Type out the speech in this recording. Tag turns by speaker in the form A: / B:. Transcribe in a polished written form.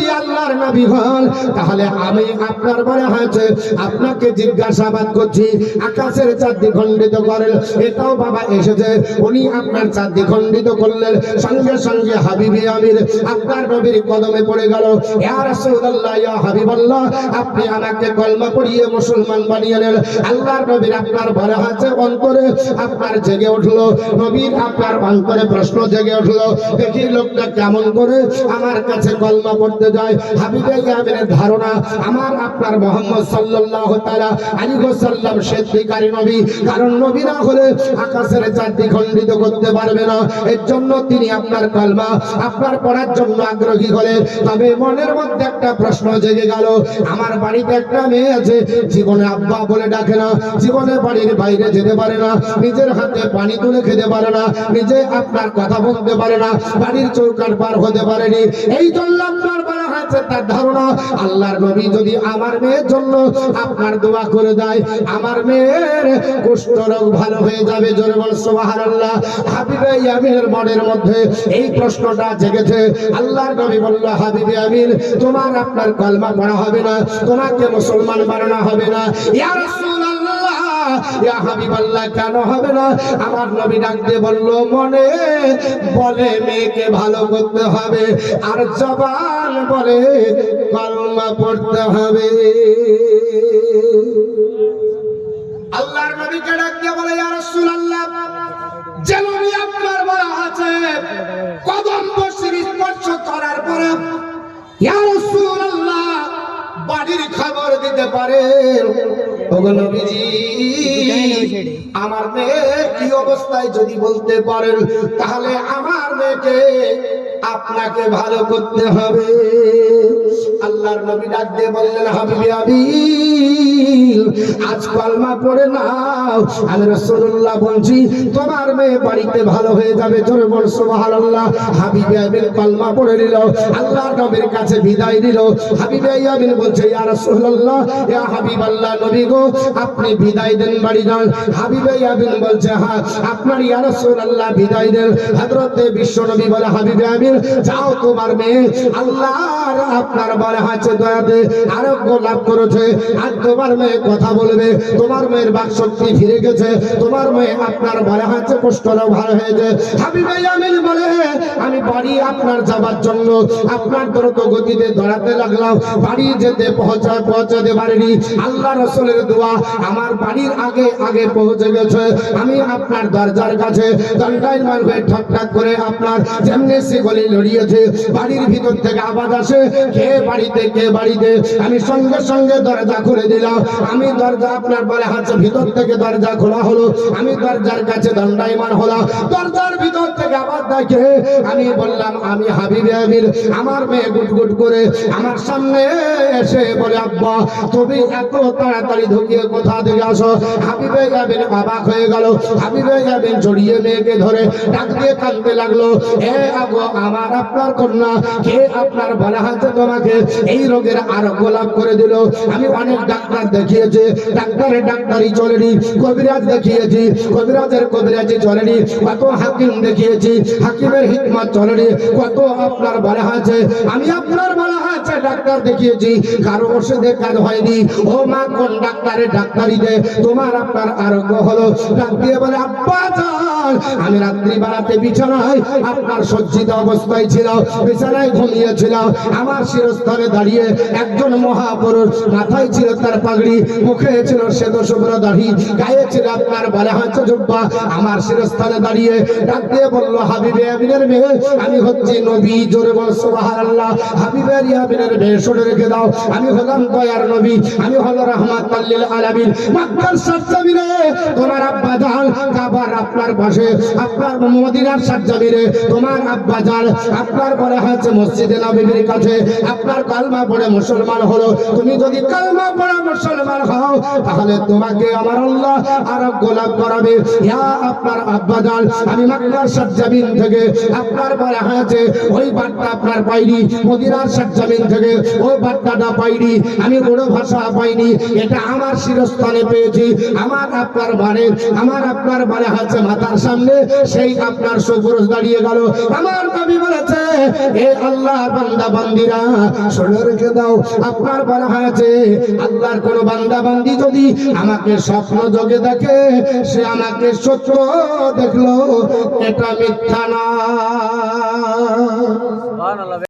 A: যদি আল্লাহর নবী হন তাহলে আমি আপনার বলে হয়েছে আপনাকে জিজ্ঞাসাবাদ করছি আকাশের চাঁদ দ্বিখণ্ডিত করেন এটাও বাবা এসেছে উনি আপনার চাঁদ দ্বিখণ্ডিত করলেন সঙ্গে সঙ্গে হাবিবে আমির আপনার নবীর কদমে পড়ে গেল ইয়া রাসূলুল্লাহ ইয়া হাবিবাল্লাহ আপনি আমাকে কলমা পড়িয়ে মুসলমান বানিয়ে নেন আল্লাহর নবীর আপনার বলে হয়েছে অন্তরে আপনার জেগে উঠলো নবীর আপনার অন্তরে প্রশ্ন জেগে উঠলো দেখি লোকটা কেমন করে আমার কাছে কলমা পড়তে যায় হাবিবে আমিরের ধারণা আমার আপনার মুহাম্মদ সাল্লাল্লাহু তাআলা আলাইহি ওয়াসাল্লাম সত্যিকারী নবী কারণ নবী না হলে আকাশের চাঁদ দ্বিখণ্ডিত করতে পারবে না এর জন্য তিনি আপনার কলমা আপনার পড়ার জন্য আগ্রহী হলেন তবে মনের মধ্যে একটা প্রশ্ন জেগে গেল আমার বাড়িতে একটা মেয়ে আছে জীবনে আব্বা বলে ডাকে না জীবনে বাড়ির বাইরে যেতে পারে না নিজের হাতে পানি তুলে খেতে পারে না নিজে আপনার কথা বলতে পারে না বাড়ির চৌকাঠ পার হতে পারেনি এই জন্য আপনার বলা হয়েছে তার ধারণা আল্লাহর নবী যদি আমার মেয়ের জন্য আপনার দোয়া করে দেয় আমার মেয়ের কুষ্ঠ রোগ ভালো হয়ে যাবে জোরে বল সুবহানাল্লাহ হাবিবে আমিনের মনের মধ্যে এই প্রশ্নটা জেগেছে আল্লাহর নবী বলল হাবিবে আমিন তোমার আপনার কলমা পড়া হবে না তোমাকে মুসলমান বানানো হবে না ইয়া রাসূলুল্লাহ ইয়া হাবিবাল্লাহ কেন হবে না আমার নবী ডাক দিয়ে বলল মনে বলে মেয়েকে ভালো করতে হবে আর জবান বলে কলমা পড়তে হবে আল্লাহর নবীকে ডাক দিয়ে বলে ইয়া রাসূলুল্লাহ যে নবী আপনার বলা আছে কদম বসির স্পর্শ করার পরে ইয়া রাসূলুল্লাহ বাড়ির খবর দিতে পারে ওগো নবীজি আমার মেয়ে কি অবস্থায় যদি বলতে পারেন তাহলে আমার মেয়েকে আপনাকে ভালো করতে হবে আল্লাহর নবী ডাক দিয়ে বললেন হাবিবে আমির আজ কলমা পড়ে নাও আমি রাসূলুল্লাহ বলছি তোমার মেয়ে বাড়িতে ভালো হয়ে যাবে জোরে বল সুবহানাল্লাহ হাবিবে আমির কলমা পড়ে নিল আল্লাহর নবীর কাছে বিদায় দিল হাবিবে আমির বলছে ইয়া রাসূলুল্লাহ ইয়া হাবিবাল্লাহ নবী গো আপনি বিদায় দেন বাড়ি যান হাবিবে আমির বলছে হ্যাঁ আপনার ইয়া রাসূলুল্লাহ বিদায় দেন হযরতে বিশ্ব নবী বলে হাবিবে আমির যাও তোমার মেয়ে আল্লাহর আপনার বলে আছে দয়াতে আরোগ্য লাভ করেছে আর তোমার মেয়ে কথা বলবে তোমার মেয়ের বাকশক্তি ফিরে গেছে তোমার মেয়ে আপনার বলে আছে কষ্টটাও ভালো হয়েছে হাবিবে আমির বলে আমি বাড়ি আপনার যাবার জন্য আপনার দ্রুত গতিতে দৌড়াতে লাগলাম বাড়ি যেতে পৌঁছাতে পারিনি আল্লাহ রাসূলের দোয়া আমার বাড়ির আগে আগে পৌঁছে গেছে আমি আপনার দরজার কাছে দণ্ডায়মান হয়ে ঠক ঠক করে আপনার যেমনি গলি লড়িয়েছে বাড়ির ভিতর থেকে আওয়াজ আসে কে বাড়িতে আমি সঙ্গে সঙ্গে দরজা খুলে দিলাম আমি দরজা আপনার বলে হাতে ভিতর থেকে দরজা খোলা হলো আমি দরজার কাছে দণ্ডায়মান হলাম দরজার ভিতর থেকে আওয়াজ দেখে আমি বললাম আমি হাবিবে আমির আমার মেয়ে গুটগুট করে আমার সামনে এসে বলে আব্বা তুমি এত তাড়াতাড়ি ঢুকিয়ে কোথা থেকে আসো হাবিবে আমির অবাক হয়ে গেল হাবিবে আমির জড়িয়ে মেয়েকে ধরে ডাক দিয়ে কাঁদতে লাগলো এ আগো আমার আপনার কন্যা কে আপনার বলা হাতে তোমাকে এই রোগের আরোগ্য লাভ করে দিল আমি অনেক ডাক্তার দেখিয়েছি ডাক্তারি চলেনি কবিরাজ দেখিয়েছি কবিরাজের কবিরাজি চলেনি কত হাকিম দেখিয়েছি হাকিমের হিকমত চলেনি কত আপনার বলা আছে আমি আপনার বলা আছে ডাক্তার দেখিয়েছি কারো ওষুধে কাজ হয়নি ও মা কোন ডাক্তারের ডাক্তারিতে তোমার আপনার আরোগ্য হলো ডাক দিয়ে বলে আব্বা যান আমি রাত্রি বেলাতে বিছানায় আপনার সজ্জিত অবস্থায় ছিল বিছানায় ঘুমিয়েছিলাম আমার শিরস্থানে দাঁড়িয়ে একজন মহাপুরুষ মাথায় ছিল তার পাগড়ি মুখে ছিল শ্বেত শুভ্র দাড়ি গায়ে ছিল আপনার বলা হচ্ছে জুব্বা আমার শিরস্থানে দাঁড়িয়ে ডাক দিয়ে বলল হাবিবে আমিনের মেয়ে আমি হচ্ছি নবী জোরে বল সুবহানাল্লাহ হাবিবে আমিনের মেয়ে শুনে রেখে দাও আমি হলাম দয়ার নবী আমি হলো রাহমাতুল লিল আলামিন মক্কার সরজমিনে তোমার আব্বা জান কাবার আপনার পাশে আপনার মদিনার সরজমিনে তোমার আব্বা জান আপনার বলে হচ্ছে মসজিদে নববীর কাছে আপনার কালমা পড়ে মুসলমান হলো তুমি যদি কালমা পড়ে মুসলমান হও তাহলে তোমাকে আমার আল্লাহ আরোগ্য লাভ করাবে ইয়া আপনার আব্বা জান আমি মক্কার সরজমিন থেকে আপনার বলে হচ্ছে ওই বার্তা আপনার পাইনি মদিনার সরজমিন থেকে ওই বার্তাটা পাইনি আমি বড় ভাষা পাইনি এটা আমার শিরস্থানে পেয়েছি আমার আপনার মানে আমার আপনার বলে হচ্ছে মাথার সামনে সেই আপনার সুপুরুষ দাঁড়িয়ে গেল আমার নবী বলেছে এ আল্লাহ বান্দা বান্দিরা শুনে রেখে দাও, আপনার বলা হয়েছে আল্লাহর কোন বান্দা বান্দি যদি আমাকে স্বপ্ন যোগে দেখে, সে আমাকে সত্য দেখলো, এটা মিথ্যা না।